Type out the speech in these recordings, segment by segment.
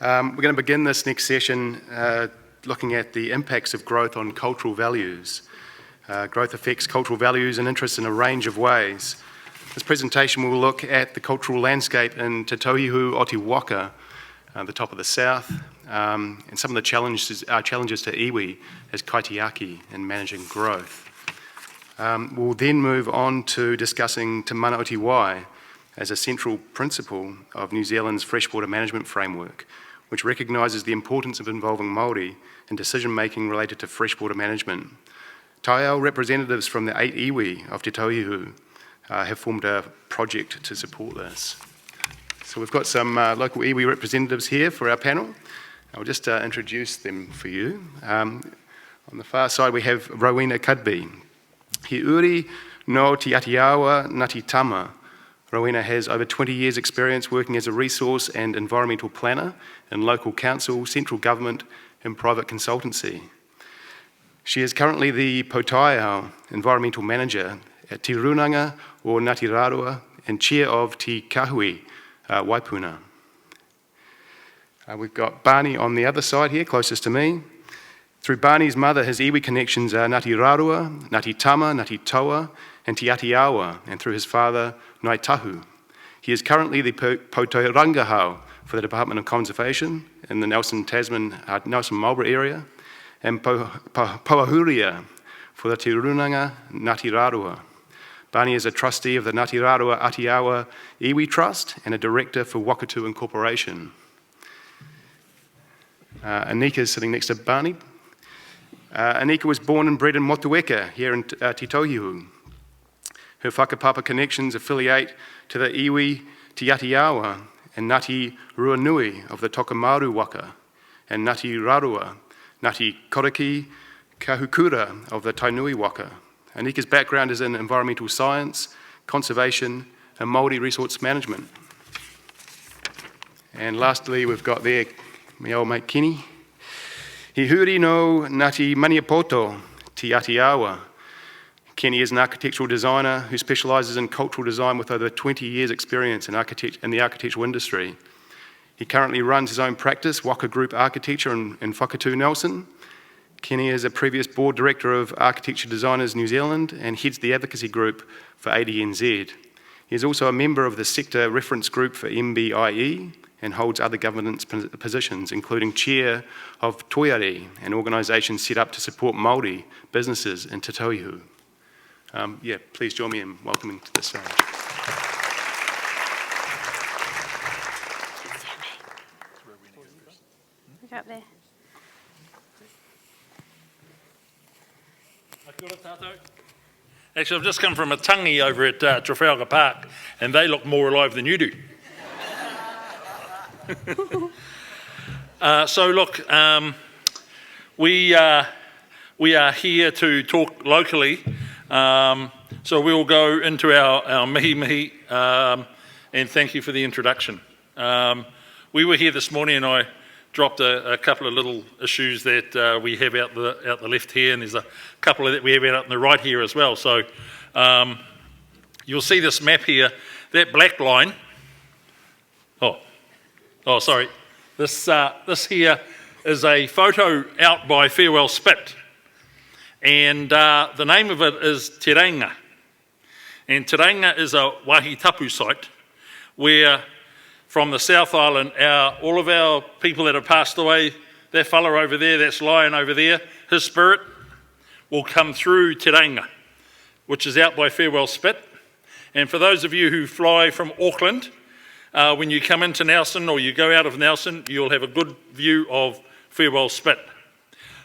We're going to begin this next session looking at the impacts of growth on cultural values. Growth affects cultural values and interests in a range of ways. This presentation will look at the cultural landscape in Te Tauihu o Te Waka, the top of the south, and some of the challenges to iwi as kaitiaki in managing growth. We'll then move on to discussing Te Mana o Te Wai as a central principle of New Zealand's freshwater management framework, which recognises the importance of involving Māori in decision-making related to freshwater management. Taiao representatives from the 8 iwi of Te Tauihu have formed a project to support this. So we've got some local iwi representatives here for our panel. I'll just introduce them for you. On the far side we have Rowena Cudby. He uri no te atiawa ngati tama. Rowena has over 20 years' experience working as a resource and environmental planner in local council, central government and private consultancy. She is currently the Potaiao Environmental Manager at Te Runanga o Ngati Rarua and Chair of Te Kahui Waipuna. We've got Barney on the other side here, closest to me. Through Barney's mother, his iwi connections are Ngati Rarua, Ngati Tama, Ngati Toa and Te Atiawa, and through his father, Ngai Tahu. He is currently the Potaurangahau for the Department of Conservation in the Nelson Marlborough area, and Poahuria for the Te Runanga Ngati Rarua. Barney is a trustee of the Ngati Rarua Atiawa Iwi Trust and a director for Wakatu Incorporation. Aneika is sitting next to Barney. Aneika was born and bred in Motueka here in Te Tauihu. Her whakapapa connections affiliate to the iwi Te Atiawa and Ngati Ruanui of the Tokomaru Waka, and Ngati Rarua, Ngati Koriki Kahukura of the Tainui Waka. Aneika's background is in environmental science, conservation and Māori resource management. And lastly, we've got there my old mate Keni. He huri no Ngati Maniapoto Te Atiawa. Keni is an architectural designer who specialises in cultural design with over 20 years' experience in the architectural industry. He currently runs his own practice, Waka Group Architecture in Whakatu Nelson. Keni is a previous board director of Architecture Designers New Zealand and heads the advocacy group for ADNZ. He is also a member of the sector reference group for MBIE and holds other governance positions, including chair of Toiare, an organisation set up to support Māori businesses in Te Tauihu. Please join me in welcoming to the stage. Go up there. Actually, I've just come from a tangi over at Trafalgar Park, and they look more alive than you do. We are here to talk locally. So we'll go into our mihi, and thank you for the introduction. We were here this morning and I dropped a couple of little issues that we have out the left here, and there's a couple that we have out on the right here as well. So you'll see this map here, that black line. Sorry. This here is a photo out by Farewell Spit. And the name of it is Te Reinga. And Te Reinga is a wahi tapu site where from the South Island, all of our people that have passed away, that fella over there, that's lying over there, his spirit will come through Te Reinga, which is out by Farewell Spit. And for those of you who fly from Auckland, when you come into Nelson or you go out of Nelson, you'll have a good view of Farewell Spit.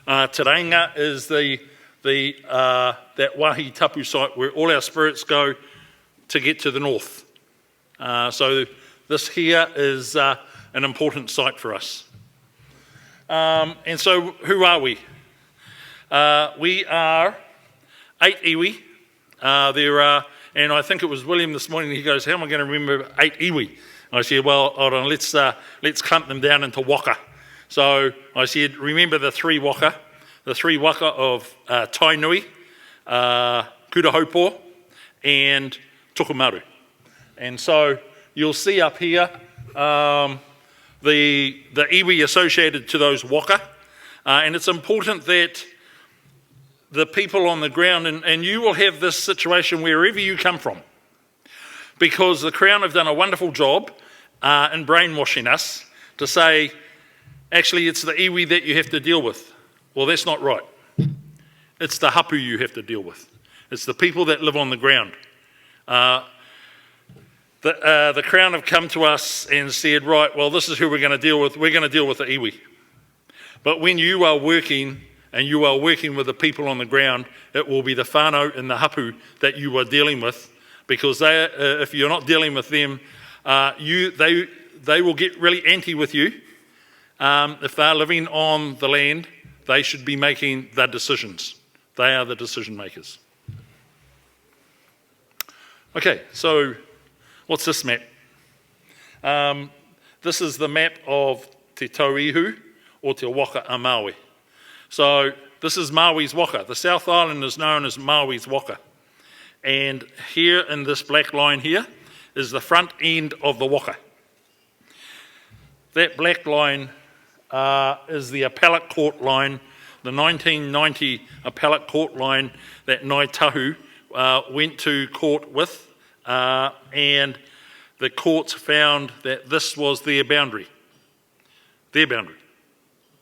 Te Reinga is that wahi tapu site where all our spirits go to get to the north. So this here is an important site for us. And so who are we? We are 8 iwi. And I think it was William this morning, he goes, how am I going to remember 8 iwi? I said, well, hold on, let's clump them down into waka. So I said, remember the 3 waka of Tainui, Kurahopo, and Tokomaru. And so you'll see up here the iwi associated to those waka. And it's important that the people on the ground, and you will have this situation wherever you come from, because the Crown have done a wonderful job in brainwashing us to say, actually, it's the iwi that you have to deal with. Well, that's not right. It's the hapu you have to deal with. It's the people that live on the ground. The Crown have come to us and said, right, well, this is who we're going to deal with. We're going to deal with the iwi. But when you are working, and you are working with the people on the ground, it will be the whānau and the hapu that you are dealing with, because if you're not dealing with them, they will get really anti with you. If they're living on the land, they should be making the decisions. They are the decision makers. Okay, so what's this map? This is the map of Te Tauihu, or Te Waka a Maui. So this is Maui's Waka. The South Island is known as Maui's Waka. And here in this black line here is the front end of the Waka. That black line is the appellate court line, the 1990 appellate court line that Ngāi Tahu went to court with, and the courts found that this was their boundary. Their boundary.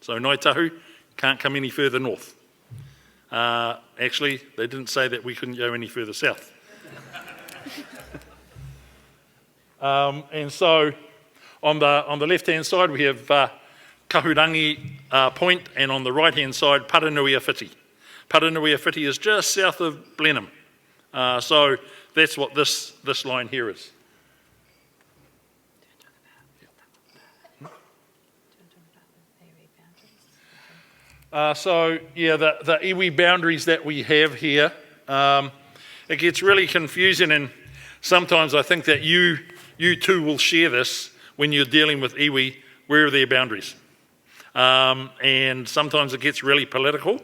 So Ngāi Tahu can't come any further north. Actually, they didn't say that we couldn't go any further south. And so on the left-hand side, we have Kahurangi Point, and on the right-hand side, Paranui-a-Whiti. Paranui-a-Whiti is just south of Blenheim. So that's what this line here is. So the iwi boundaries that we have here, it gets really confusing, and sometimes I think that you too will share this when you're dealing with iwi. Where are their boundaries? And sometimes it gets really political.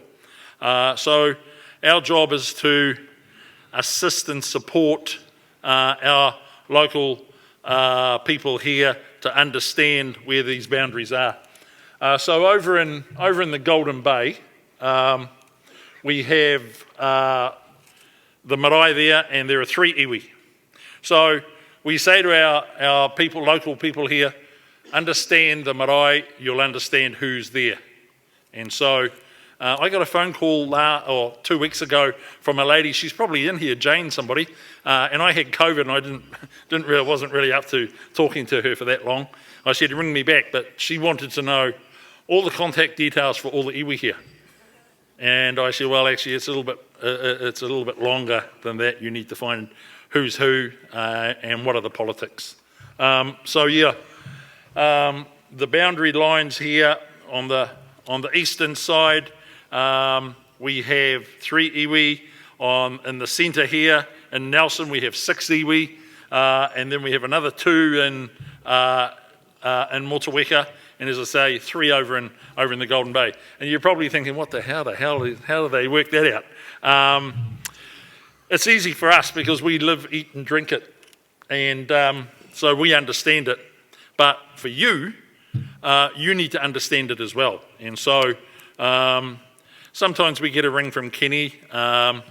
So our job is to assist and support our local people here to understand where these boundaries are. So over in the Golden Bay, we have the marae there, and there are 3 iwi. So we say to our people, local people here, understand the marae, you'll understand who's there. And so I got a phone call 2 weeks ago from a lady. She's probably in here, Jane somebody, and I had COVID, and I wasn't really up to talking to her for that long. I said, ring me back, but she wanted to know all the contact details for all the iwi here. And I said, well, actually, it's a little bit longer than that. You need to find who's who and what are the politics. The boundary lines here on the eastern side, we have 3 iwi. In the centre here in Nelson, we have 6 iwi, and then we have another 2 in Motueka. And as I say, 3 over in the Golden Bay. And you're probably thinking, how do they work that out? It's easy for us because we live, eat and drink it. And so we understand it. But for you, you need to understand it as well. And so sometimes we get a ring from Kenny and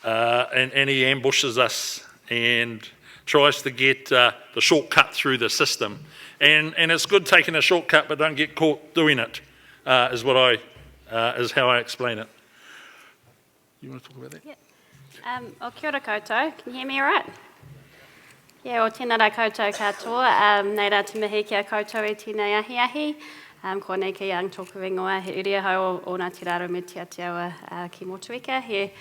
he ambushes us and tries to get the shortcut through the system. And it's good taking a shortcut, but don't get caught doing it, is how I explain it. You want to talk about that? Yeah. O kia ora koutou. Can you hear me all right? Yeah, o tēnā rā koutou katoa. Nei rā te mihi kia koutou e tēnei ahi. Ko Aneika Young tōku ingoa, he uria hau o nā te raro me te atiawa ki Motueka. He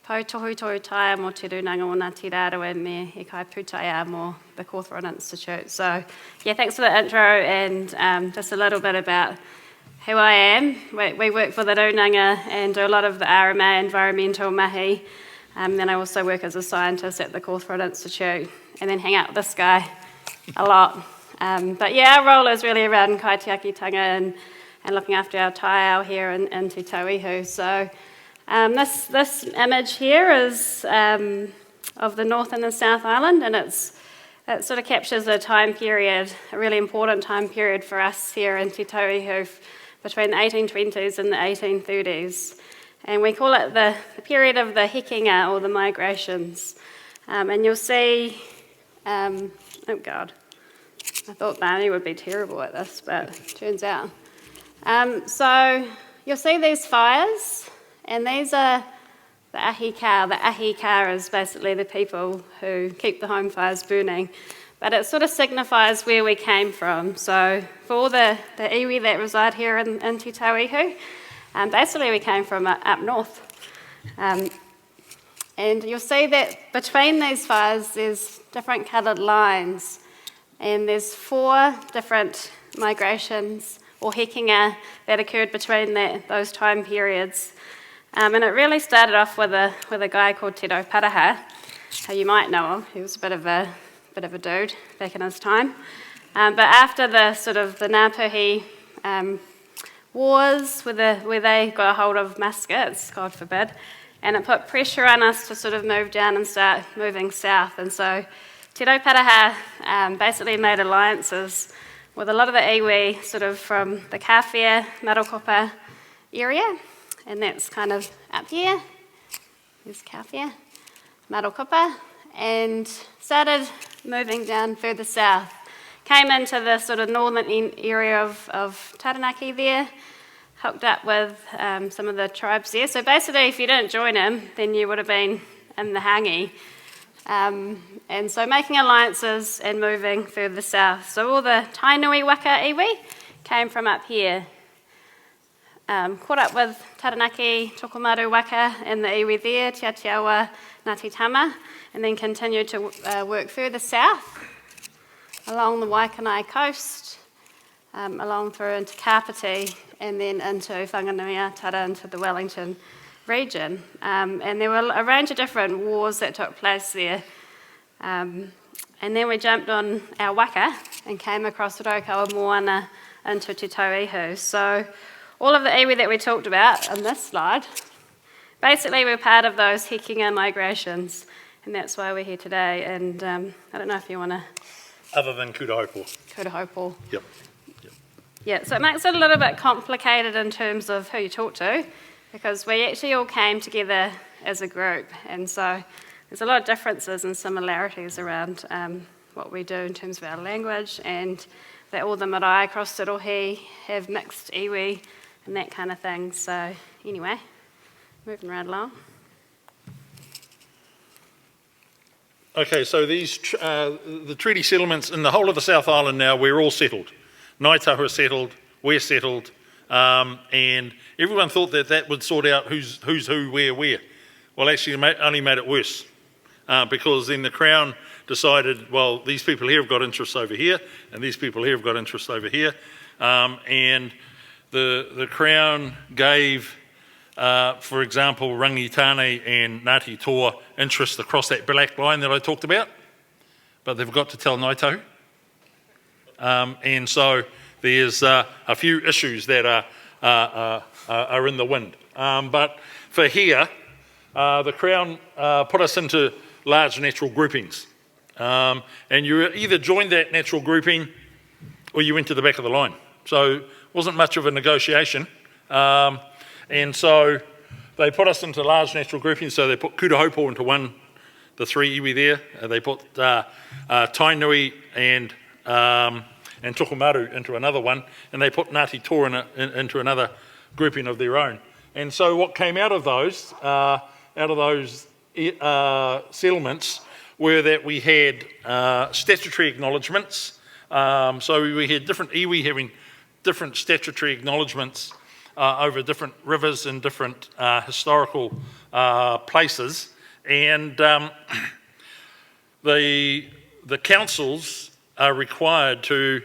pau tohu tai mō te runanga o nā te raro e me he kai pūtaia mō the Cawthron Institute. So, yeah, thanks for the intro, and just a little bit about who I am. We work for the runanga and do a lot of the RMA environmental mahi. Then I also work as a scientist at the Cawthron Institute, and then hang out with this guy a lot. But yeah, our role is really around kaitiakitanga and looking after our taiao here in Te Tauihu. So this image here is of the North and the South Island, and it's That sort of captures a time period, a really important time period for us here in Te Tauihu, between the 1820s and the 1830s. And we call it the period of the hekinga, or the migrations. And you'll see, oh God, I thought Barney would be terrible at this, but turns out. So you'll see these fires, and these are the ahika. The ahika is basically the people who keep the home fires burning, but it sort of signifies where we came from. So for all the iwi that reside here in Te Tauihu, basically we came from up north. And you'll see that between these fires there's different coloured lines, and there's 4 different migrations or hekinga that occurred between those time periods. And it really started off with a guy called Te Paraha, who you might know of. He was a bit of a dude back in his time. But after the sort of the Ngāpuhi wars, where they got a hold of muskets, God forbid, and it put pressure on us to sort of move down and start moving south. And so Te Paraha basically made alliances with a lot of the iwi sort of from the Kawhia, Marokopa area, and that's kind of up here. There's Kawhia, Marokopa, and started moving down further south. Came into the sort of northern area of Taranaki there, hooked up with some of the tribes there. So basically, if you didn't join them, then you would have been in the hangi. And so making alliances and moving further south. So all the Tainui waka iwi came from up here. Caught up with Taranaki, Tokomaru waka and the iwi there, Te Atiawa, Ngāti Tama, and then continued to work further south along the Waikanai coast, along through into Kapiti, and then into Whanganui Tara, into the Wellington region. And there were a range of different wars that took place there. And then we jumped on our waka and came across Raukawa Moana into Te Tauihu. So all of the iwi that we talked about on this slide, basically we're part of those hekinga migrations, and that's why we're here today. And I don't know if you want to... Other than Kurahopo. Kurahopo. Yep. Yeah, so it makes it a little bit complicated in terms of who you talk to, because we actually all came together as a group, and so there's a lot of differences and similarities around what we do in terms of our language, and that all the marae across Te Rohi have mixed iwi and that kind of thing. So anyway, moving right along. Okay, so these the treaty settlements in the whole of the South Island now, we're all settled. Ngaitahu are settled, we're settled, and everyone thought that would sort out who's who, where. Well, actually, it only made it worse, because then the Crown decided, well, these people here have got interests over here, and these people here have got interests over here, and the Crown gave, for example, Rangitane and Ngāti Toa interest across that black line that I talked about, but they've got to tell Ngaitahu. And so there's a few issues that are in the wind. But for here, the Crown put us into large natural groupings. And you either joined that natural grouping or you went to the back of the line. So it wasn't much of a negotiation. And so they put us into large natural groupings. So they put Kurahopo into one, the 3 iwi there. They put Tainui and Tokomaru into another one, and they put Ngāti Toa into another grouping of their own. And so what came out of those settlements were that we had statutory acknowledgements. So we had different iwi having different statutory acknowledgements over different rivers and different historical places. And the councils are required to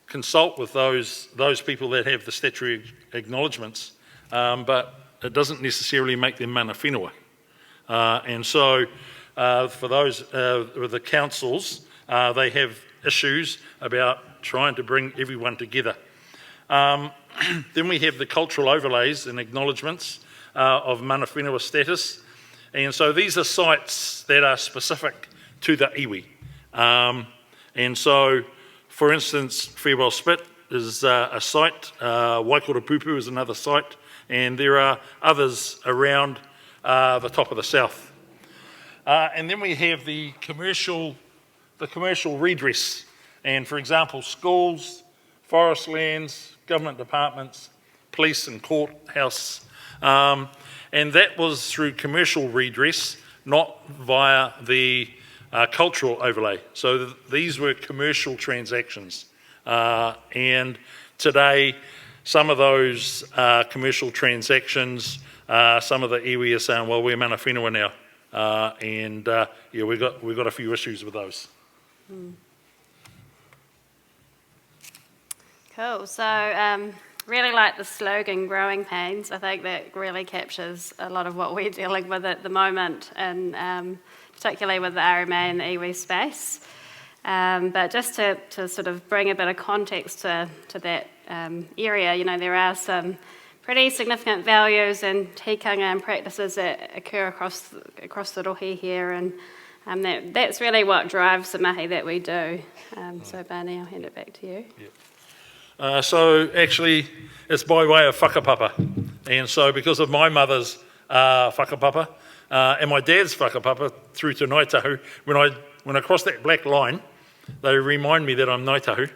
consult with those people that have the statutory acknowledgements, but it doesn't necessarily make them mana whenua. And so for those with the councils, they have issues about trying to bring everyone together. Then we have the cultural overlays and acknowledgements of mana whenua status. And so these are sites that are specific to the iwi. And so, for instance, Farewell Spit is a site, Waikato Pupu is another site, and there are others around the top of the south. And then we have the commercial redress. And for example, schools, forest lands, government departments, police and courthouse. And that was through commercial redress, not via the cultural overlay. So these were commercial transactions. And today, some of those commercial transactions, some of the iwi are saying, well, we're mana whenua now. Yeah, we've got a few issues with those. Cool. So really like the slogan, Growing Pains. I think that really captures a lot of what we're dealing with at the moment, and particularly with the RMA and the iwi space. But just to sort of bring a bit of context to that area, you know, there are some pretty significant values and tikanga and practices that occur across the rohe here, and that's really what drives the mahi that we do. So Barney, I'll hand it back to you. Yep. So actually, it's by way of whakapapa, and so because of my mother's whakapapa and my dad's whakapapa through to Ngaitahu, when I cross that black line, they remind me that I'm Ngaitahu,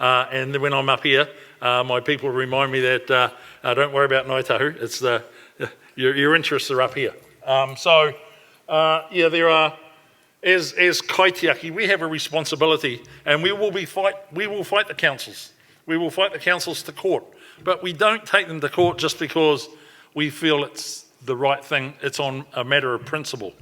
and then when I'm up here, my people remind me that don't worry about Ngaitahu, it's your interests are up here. Yeah, there are, as kaitiaki, we have a responsibility, and we will fight the councils. We will fight the councils to court, but we don't take them to court just because we feel it's the right thing. It's on a matter of principle.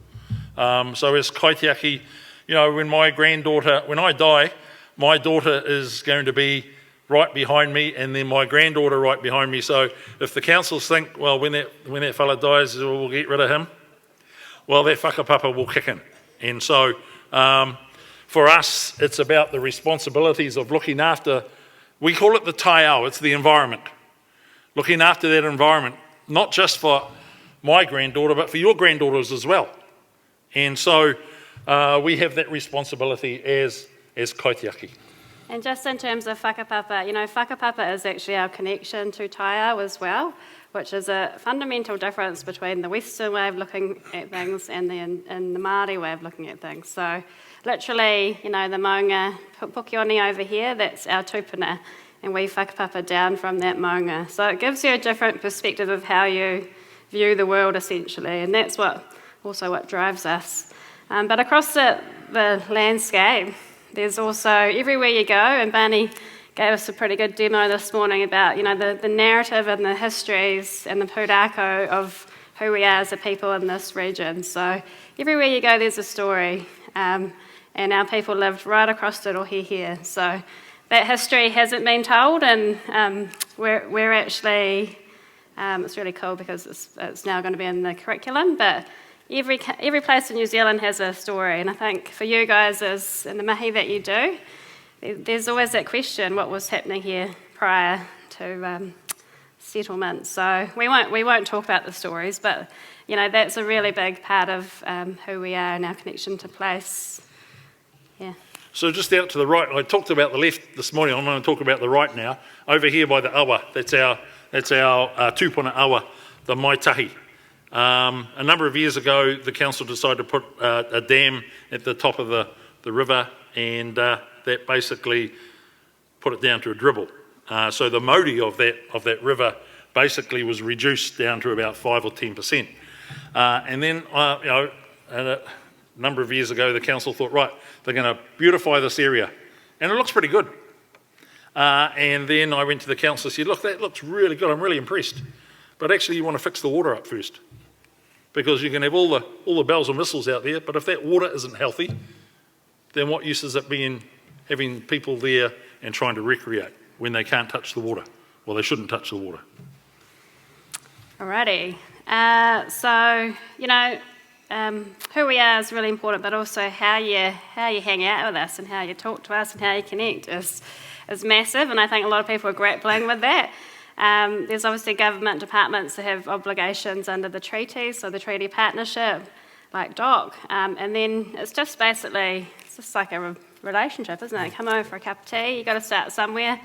So as kaitiaki, you know, when I die, my daughter is going to be right behind me, and then my granddaughter right behind me. So if the councils think, well, when that fella dies, we'll get rid of him, well, that whakapapa will kick in. And so for us, it's about the responsibilities of looking after, we call it the taiao, it's the environment. Looking after that environment, not just for my granddaughter, but for your granddaughters as well. And so we have that responsibility as kaitiaki. And just in terms of whakapapa, you know, whakapapa is actually our connection to taiao as well, which is a fundamental difference between the Western way of looking at things and the Māori way of looking at things. So literally, you know, the maunga pukioni over here, that's our tupuna, and we whakapapa down from that maunga. So it gives you a different perspective of how you view the world, essentially, and that's what drives us. But across the landscape, there's also, everywhere you go, and Barney gave us a pretty good demo this morning about, you know, the narrative and the histories and the pūrākau of who we are as a people in this region. So everywhere you go, there's a story, and our people lived right across the rohe here. So that history hasn't been told, and we're actually, it's really cool because it's now going to be in the curriculum, but every place in New Zealand has a story, and I think for you guys in the mahi that you do, there's always that question, what was happening here prior to settlement? So we won't talk about the stories, but you know, that's a really big part of who we are and our connection to place. Yeah. So just out to the right, I talked about the left this morning, I'm going to talk about the right now. Over here by the awa, that's our tūpuna awa, the Maitahi. A number of years ago, the council decided to put a dam at the top of the river, and that basically put it down to a dribble. So the mauri of that river basically was reduced down to about 5 or 10%. And then, you know, a number of years ago, the council thought, right, they're going to beautify this area, and it looks pretty good. And then I went to the council and said, look, that looks really good. I'm really impressed. But actually, you want to fix the water up first, because you can have all the bells and whistles out there, but if that water isn't healthy, then what use is it having people there and trying to recreate when they can't touch the water? Well, they shouldn't touch the water. Alrighty. So, you know, who we are is really important, but also how you hang out with us and how you talk to us and how you connect is massive, and I think a lot of people are grappling with that. There's obviously government departments that have obligations under the treaty, so the treaty partnership, like DOC, and then it's just basically just like a relationship, isn't it? Come over for a cup of tea, you've got to start somewhere.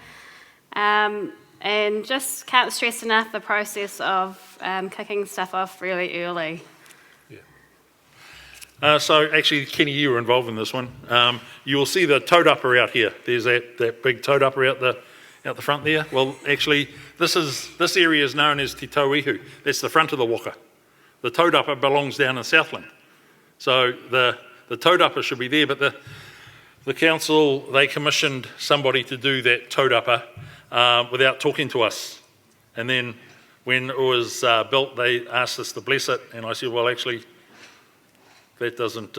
And just can't stress enough the process of kicking stuff off really early. So actually, Kenny, you were involved in this one. You will see the toad upper out here. There's that big toad upper out the front there. Well, actually, this area is known as Te Tauihu. That's the front of the waka. The toad upper belongs down in Southland. So the toad upper should be there, but the council, they commissioned somebody to do that toad upper without talking to us. And then when it was built, they asked us to bless it, and I said, well, actually, that doesn't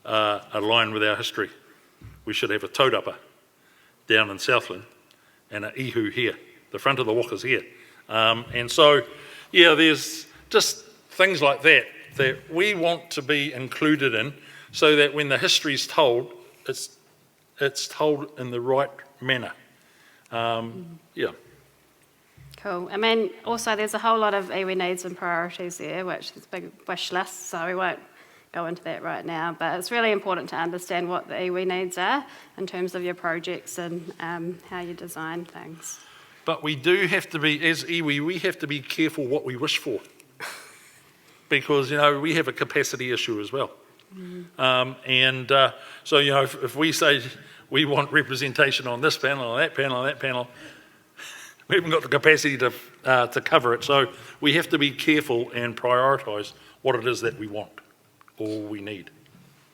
align with our history. We should have a toad upper down in Southland and an ihu here. The front of the waka's here. And so, yeah, there's just things like that we want to be included in, so that when the history's told, it's told in the right manner. Yeah. Cool. I mean, also there's a whole lot of iwi needs and priorities there, which is a big wish list, so we won't go into that right now, but it's really important to understand what the iwi needs are in terms of your projects and how you design things. But we do have to be, as iwi, we have to be careful what we wish for, because, we have a capacity issue as well. So, if we say we want representation on this panel, on that panel, on that panel, we haven't got the capacity to cover it. So we have to be careful and prioritise what it is that we want or we need.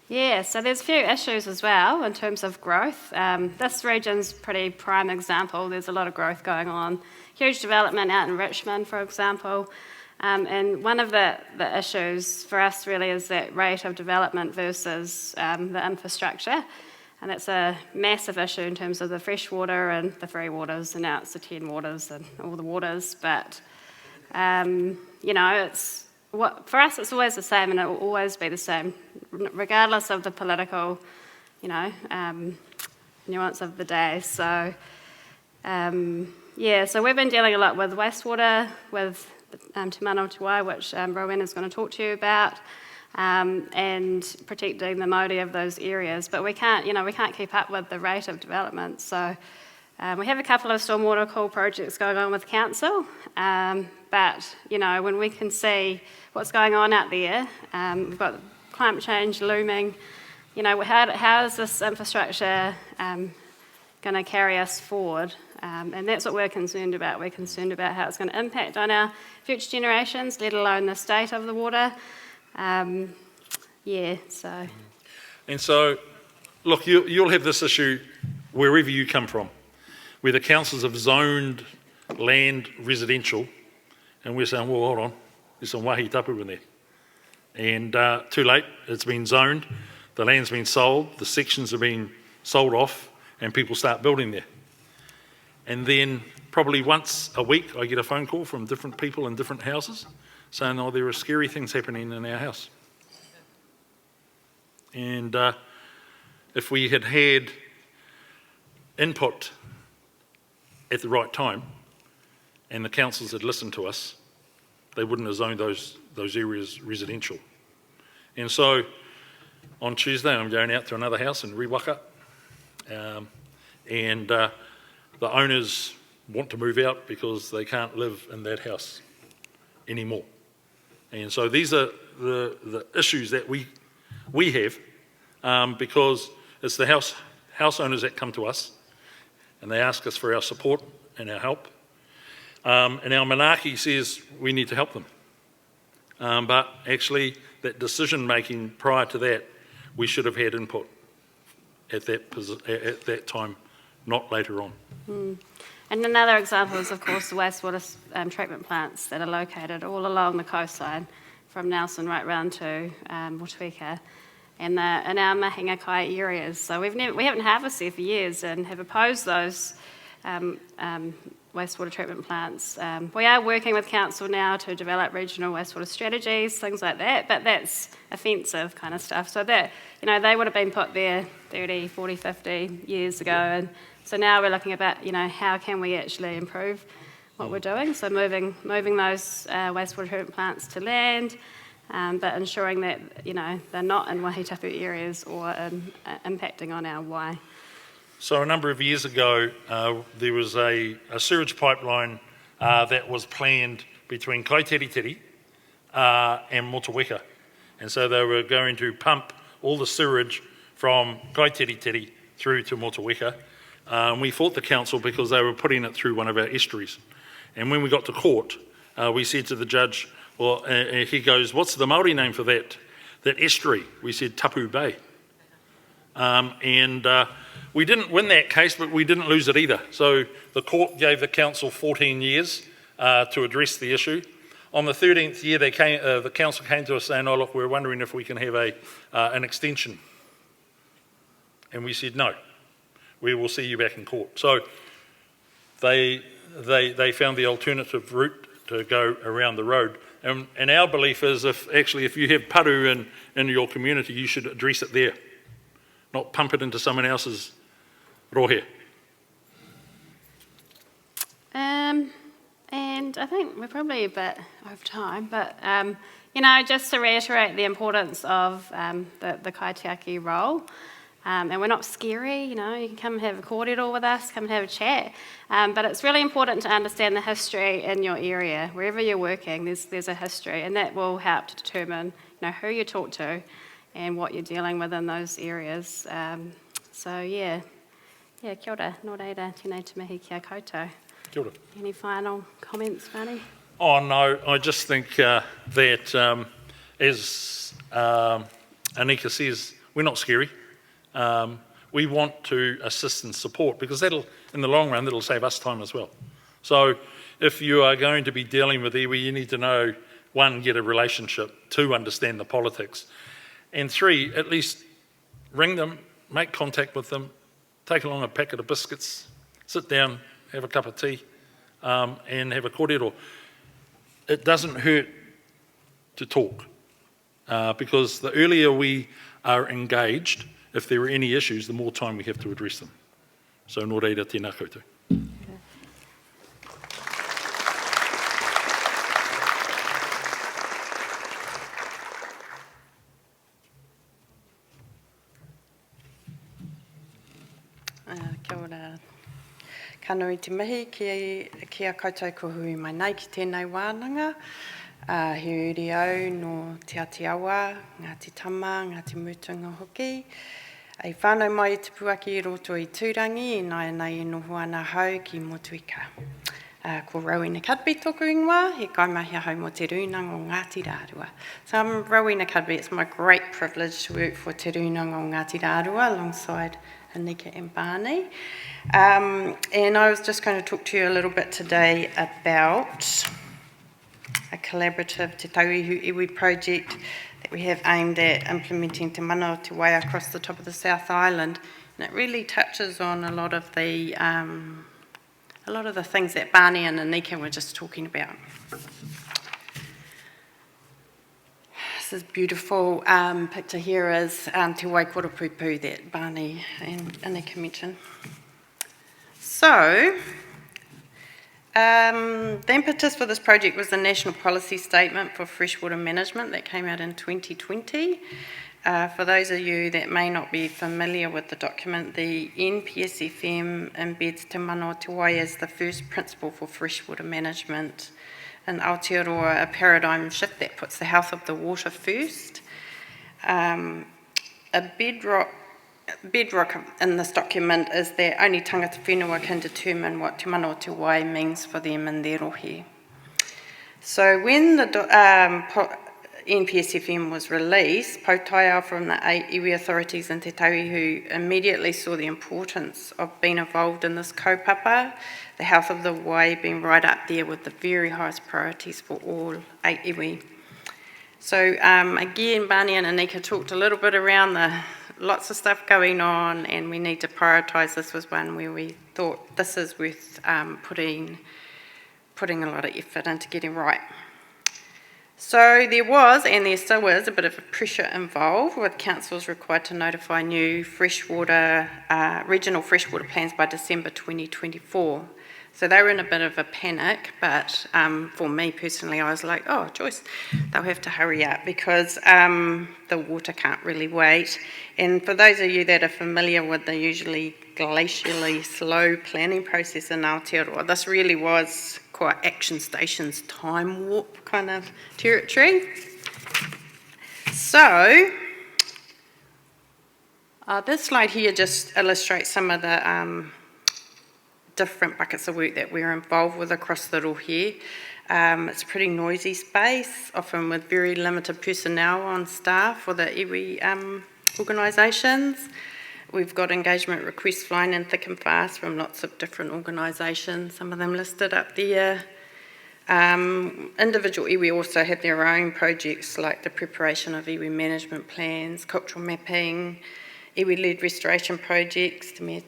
Yeah, so there's a few issues as well in terms of growth. This region's a pretty prime example. There's a lot of growth going on. Huge development out in Richmond, for example. And one of the issues for us really is that rate of development versus the infrastructure. And that's a massive issue in terms of the fresh water and the free waters, and now it's the 10 waters and all the waters. But, it's for us it's always the same, and it will always be the same, regardless of the political, nuance of the day. So, so we've been dealing a lot with wastewater, with Te Mana Te Wai, which Rowena is going to talk to you about, and protecting the mauri of those areas. But we can't keep up with the rate of development. So we have a couple of stormwater cool projects going on with council, but when we can see what's going on out there, we've got climate change looming. How is this infrastructure going to carry us forward? And that's what we're concerned about. We're concerned about how it's going to impact on our future generations, let alone the state of the water. So. And so, look, you'll have this issue wherever you come from, where the councils have zoned land residential, and we're saying, well, hold on, there's some wahi tapu in there. And too late, it's been zoned, the land's been sold, the sections have been sold off, and people start building there. And then probably once a week, I get a phone call from different people in different houses saying, oh, there are scary things happening in our house. And if we had had input at the right time and the councils had listened to us, they wouldn't have zoned those areas residential. And so on Tuesday, I'm going out to another house in Riwaka, and the owners want to move out because they can't live in that house anymore. And so these are the issues that we have, because it's the house owners that come to us and they ask us for our support and our help. And our manaaki says we need to help them. But actually, that decision making prior to that, we should have had input at that time, not later on. And another example is, of course, the wastewater treatment plants that are located all along the coastline, from Nelson right round to Motueka, and in our Mahinga Kai areas. So we haven't harvested for years and have opposed those wastewater treatment plants. We are working with council now to develop regional wastewater strategies, things like that, but that's offensive kind of stuff. So that, they would have been put there 30, 40, 50 years ago, and so now we're looking about, how can we actually improve what we're doing? So moving those wastewater treatment plants to land, but ensuring that, they're not in wahitapu areas or impacting on our wai. So a number of years ago, there was a sewage pipeline that was planned between Kaiteritiri and Motueka. And so they were going to pump all the sewage from Kaiteritiri through to Motueka. We fought the council because they were putting it through one of our estuaries. And when we got to court, we said to the judge, well, he goes, what's the Māori name for that estuary? We said Tapu Bay. We didn't win that case, but we didn't lose it either. So the court gave the council 14 years to address the issue. On the 13th year, the council came to us saying, oh, look, we're wondering if we can have an extension. And we said, no, we will see you back in court. So they found the alternative route to go around the road. And our belief is if you have paru in your community, you should address it there, not pump it into someone else's rohe. And I think we're probably a bit over time, but just to reiterate the importance of the kaitiaki role. And we're not scary, you can come have a kōrero with us, come have a chat. But it's really important to understand the history in your area. Wherever you're working, there's a history, and that will help to determine who you talk to and what you're dealing with in those areas. Kia ora, nō reira, tēnei te mihi kia koutou. Kia ora. Any final comments, Barney? Oh no, I just think that as Aneika says, we're not scary. We want to assist and support because in the long run, that'll save us time as well. So if you are going to be dealing with iwi, you need to know, 1, get a relationship, 2, understand the politics, and 3, at least ring them, make contact with them, take along a packet of biscuits, sit down, have a cup of tea, and have a kōrero. It doesn't hurt to talk because the earlier we are engaged, if there are any issues, the more time we have to address them. So nō reira tēnā koutou. Kia ora. Ka nui te mihi kia koutou ko hui mai nei ki tēnei wānanga. He uri au no te Atiawa, Ngāti Tama, Ngāti Mutunga hoki. Ei whānau mai i te puaki I roto I tūrangi, I nai nei noho ana hau ki Motueka. Ko Rowena Cudby tōku ingoa, he kaimahi hau mo te rūnanga o Ngāti Rārua. So I'm Rowena Cudby. It's my great privilege to work for te rūnanga o Ngāti Rārua alongside Aneika and Barney. And I was just going to talk to you a little bit today about a collaborative Te Tauihu Iwi project that we have aimed at implementing te mana o te wai across the top of the South Island. And it really touches on a lot of the things that Barney and Aneika were just talking about. This is beautiful picture here is te wai koropupu that Barney and Aneika mentioned. So, the impetus for this project was the National Policy Statement for Freshwater Management that came out in 2020. For those of you that may not be familiar with the document, the NPSFM embeds te mana o te wai as the first principle for freshwater management. In Aotearoa, a paradigm shift that puts the health of the water first. A bedrock in this document is that only tangata whenua can determine what te mana o te wai means for them in their rohe. So when the NPSFM was released, Pautaia from the 8 iwi authorities in Te Tauihu immediately saw the importance of being involved in this kaupapa, the health of the wai being right up there with the very highest priorities for all 8 iwi. So again, Barney and Aneika talked a little bit around lots of stuff going on, and we need to prioritise. This was one where we thought this is worth putting a lot of effort into getting right. So there was, and there still is, a bit of a pressure involved with councils required to notify new regional freshwater plans by December 2024. So they were in a bit of a panic, but for me personally, I was like, oh, Joyce, they'll have to hurry up because the water can't really wait. And for those of you that are familiar with the usually glacially slow planning process in Aotearoa, this really was quite Action Station's time warp kind of territory. So this slide here just illustrates some of the different buckets of work that we're involved with across the rohe. It's a pretty noisy space, often with very limited personnel on staff for the iwi organisations. We've got engagement requests flying in thick and fast from lots of different organisations, some of them listed up there. Individual iwi also have their own projects like the preparation of iwi management plans, cultural mapping, iwi-led restoration projects, te mea.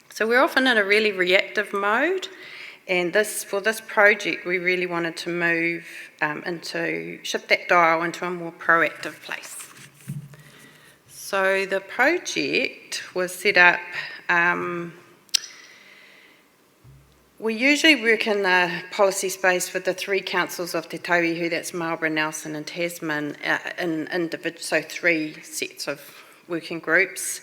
So we're often in a really reactive mode, and for this project we really wanted to move shift that dial into a more proactive place. So the project was set up, we usually work in the policy space with the three councils of Te Tauihu, that's Marlborough, Nelson and Tasman, so three sets of working groups.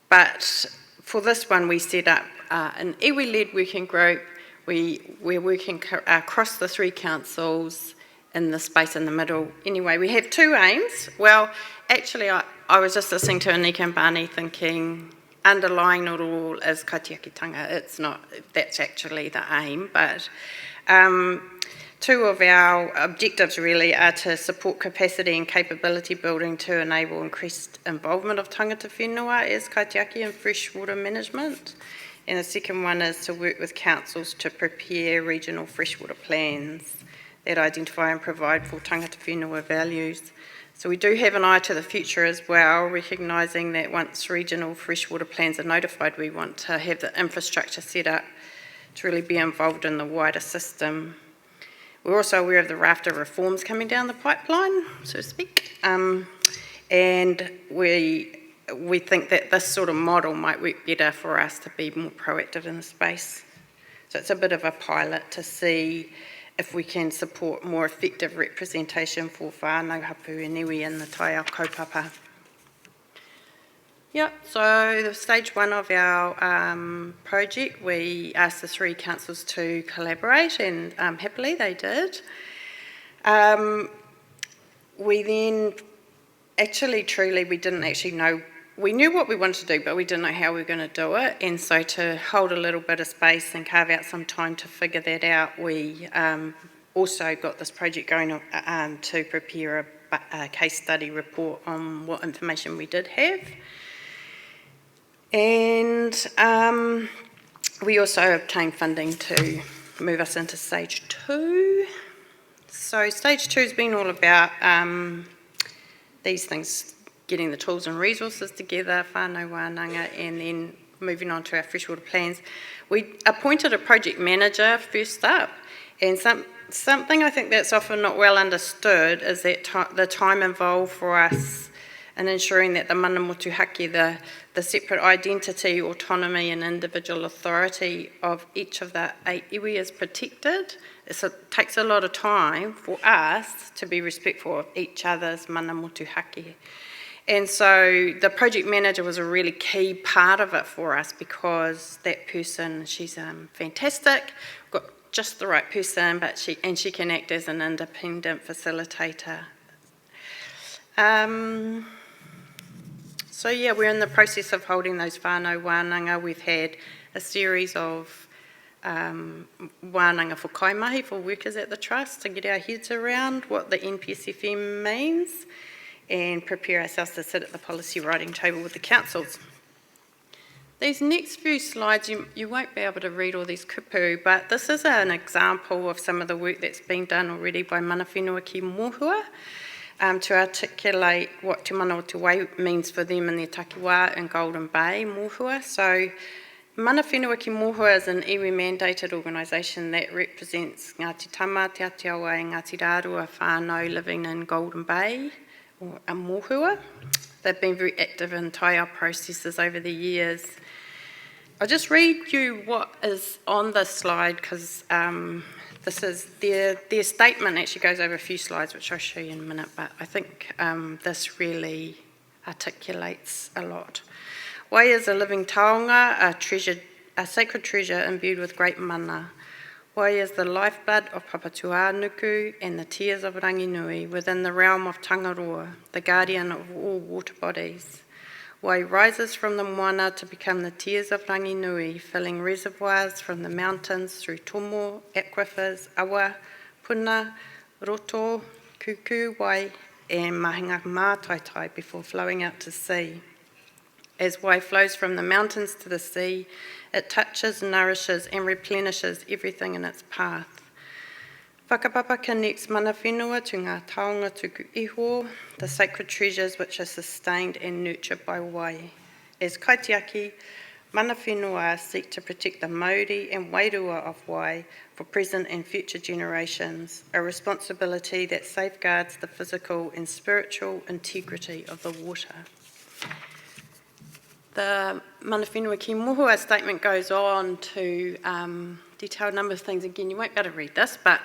But for this one we set up an iwi-led working group. We're working across the three councils in the space in the middle. Anyway, we have two aims. Well, actually I was just listening to Aneika and Barney thinking, underlying it all is kaitiakitanga. It's not, that's actually the aim, but two of our objectives really are to support capacity and capability building to enable increased involvement of tangata whenua as kaitiaki in freshwater management. And the second one is to work with councils to prepare regional freshwater plans that identify and provide for tangata whenua values. So we do have an eye to the future as well, recognising that once regional freshwater plans are notified, we want to have the infrastructure set up to really be involved in the wider system. We're also aware of the raft of reforms coming down the pipeline, so to speak, and we think that this sort of model might work better for us to be more proactive in the space. So it's a bit of a pilot to see if we can support more effective representation for whānau hapu and iwi in the taiao kaupapa. Yep, so the stage one of our project, we asked the three councils to collaborate, and happily they did. We then, we didn't actually know, we knew what we wanted to do, but we didn't know how we were going to do it, and so to hold a little bit of space and carve out some time to figure that out, we also got this project going to prepare a case study report on what information we did have. And we also obtained funding to move us into stage two. So stage two has been all about these things, getting the tools and resources together, whānau wānanga, and then moving on to our freshwater plans. We appointed a project manager first up, and something I think that's often not well understood is that the time involved for us in ensuring that the mana motuhake, the separate identity, autonomy and individual authority of each of the 8 iwi is protected. So it takes a lot of time for us to be respectful of each other's mana motuhake. And so the project manager was a really key part of it for us, because that person, she's fantastic, got just the right person, but she can act as an independent facilitator. So yeah, we're in the process of holding those whānau wānanga. We've had a series of wānanga for kaimahi, for workers at the Trust, to get our heads around what the NPSFM means and prepare ourselves to sit at the policy writing table with the councils. These next few slides, you won't be able to read all these kupu, but this is an example of some of the work that's been done already by mana whenua ki Mōhua, to articulate what Te Mana o Te Wai means for them in their takiwā in Golden Bay, Mōhua. So mana whenua ki Mōhua is an iwi mandated organisation that represents Ngāti Tama, Te Atiawa and Ngāti Rārua whānau living in Golden Bay, or a Mōhua. They've been very active in taiao processes over the years. I'll just read you what is on this slide because this is their statement actually goes over a few slides, which I'll show you in a minute, but I think this really articulates a lot. Wai is a living taonga, a sacred treasure imbued with great mana. Wai is the lifeblood of Papatuanuku and the tears of Ranginui within the realm of Tangaroa, the guardian of all water bodies. Wai rises from the moana to become the tears of Ranginui, filling reservoirs from the mountains through tomo, aquifers, awa, puna, roto, kuku, wai, and mahinga mātaitai before flowing out to sea. As Wai flows from the mountains to the sea, it touches, nourishes and replenishes everything in its path. Whakapapa connects mana whenua to ngā taonga tuku iho, the sacred treasures which are sustained and nurtured by Wai. As kaitiaki, mana whenua seek to protect the mauri and wairua of Wai for present and future generations, a responsibility that safeguards the physical and spiritual integrity of the water. The mana whenua ki mohua statement goes on to detail a number of things. Again, you won't be able to read this, but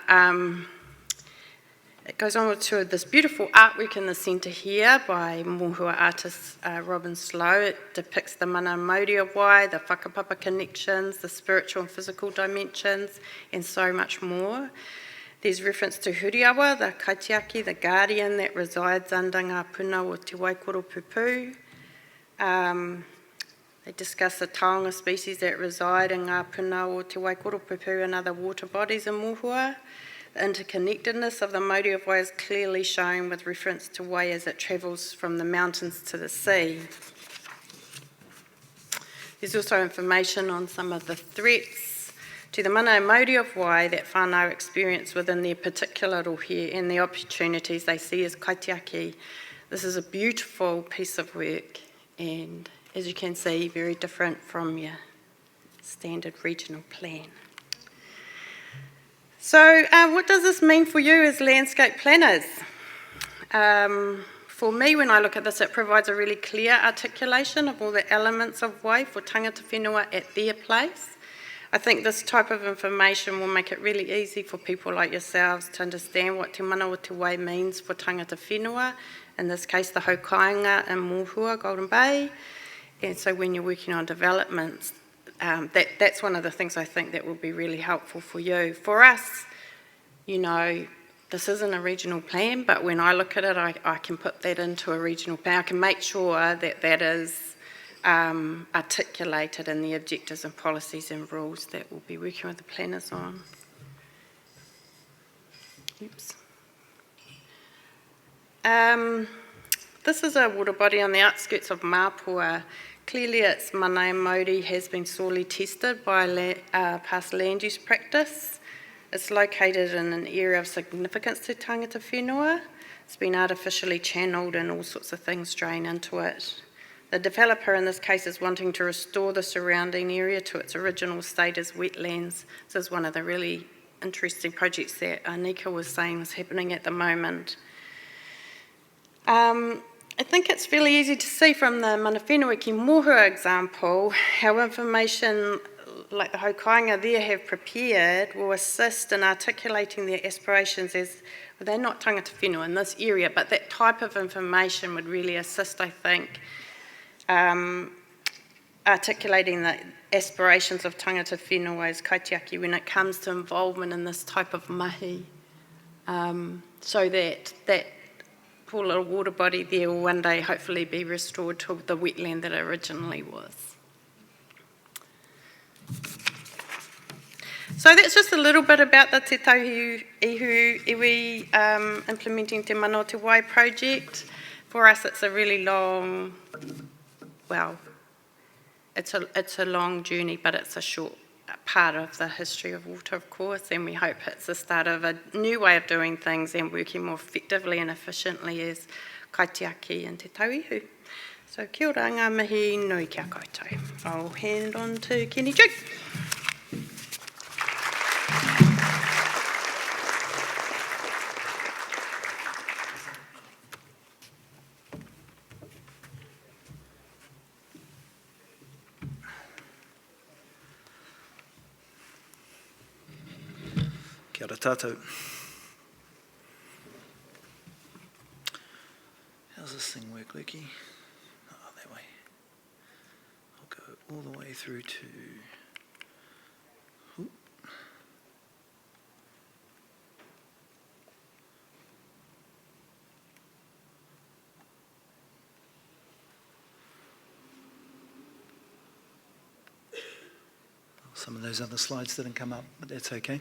it goes on to this beautiful artwork in the centre here by mohua artist Robin Slow. It depicts the mana mauri of Wai, the whakapapa connections, the spiritual and physical dimensions, and so much more. There's reference to Huriawa, the kaitiaki, the guardian that resides under ngā puna o Te Waikoro Pupu. They discuss the taonga species that reside in ngā puna o Te Waikoro Pupu and other water bodies in mohua. The interconnectedness of the mauri of Wai is clearly shown with reference to Wai as it travels from the mountains to the sea. There's also information on some of the threats to the mana and mauri of Wai that whānau experience within their particular rohe and the opportunities they see as kaitiaki. This is a beautiful piece of work and, as you can see, very different from your standard regional plan. So what does this mean for you as landscape planners? For me, when I look at this, it provides a really clear articulation of all the elements of Wai for tangata whenua at their place. I think this type of information will make it really easy for people like yourselves to understand what te mana o te Wai means for tangata whenua, in this case the haukainga in Mohua, Golden Bay. And so when you're working on developments, that's one of the things I think that will be really helpful for you. For us, you know, this isn't a regional plan, but when I look at it, I can put that into a regional plan. I can make sure that that is articulated in the objectives and policies and rules that we'll be working with the planners on. Oops. This is a water body on the outskirts of Mapua. Clearly its mana and mauri has been sorely tested by past land use practice. It's located in an area of significance to tangata whenua. It's been artificially channelled and all sorts of things drain into it. The developer in this case is wanting to restore the surrounding area to its original state as wetlands. This is one of the really interesting projects that Aneika was saying is happening at the moment. I think it's fairly easy to see from the mana whenua ki mohua example how information like the haukainga there have prepared will assist in articulating their aspirations as, well, they're not tangata whenua in this area, but that type of information would really assist, I think, articulating the aspirations of tangata whenua as kaitiaki when it comes to involvement in this type of mahi, so that poor little water body there will one day hopefully be restored to the wetland that it originally was. So that's just a little bit about the Te Tauhi Ihu Iwi implementing Te Mana o Te Wai project. For us it's a really long, well, it's a long journey, but it's a short part of the history of water, of course, and we hope it's the start of a new way of doing things and working more effectively and efficiently as kaitiaki and te tauihu. So kia ora ngā mihi nui kia koutou. I'll hand on to Keni-Duke. Kia ora tātou. How's this thing work, Luki? Oh, that way. I'll go all the way through to... Ooh. Some of those other slides didn't come up, but that's okay.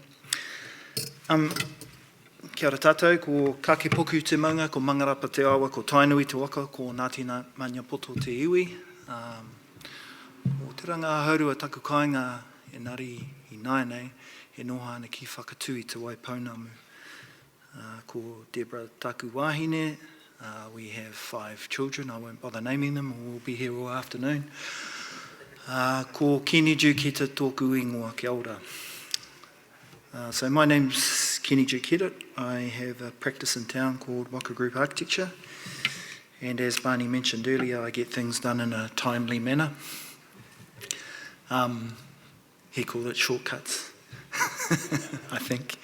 Kia ora tātou, ko Kakepoku te maunga, ko Mangarapa te awa, ko Tainui te waka, ko Ngāti Maņapoto te iwi. O te ranga haurua taku kāinga e nari I naenei, he noha ana ki whakatui te waipounamu. Ko Deborah taku wahine, we have 5 children, I won't bother naming them, we'll be here all afternoon. Ko Keni-Duke Hetet tōku ingoa, kia ora. So my name's Keni-Duke Hetet. I have a practice in town called Waka Group Architecture, and as Barney mentioned earlier, I get things done in a timely manner. He called it shortcuts, I think.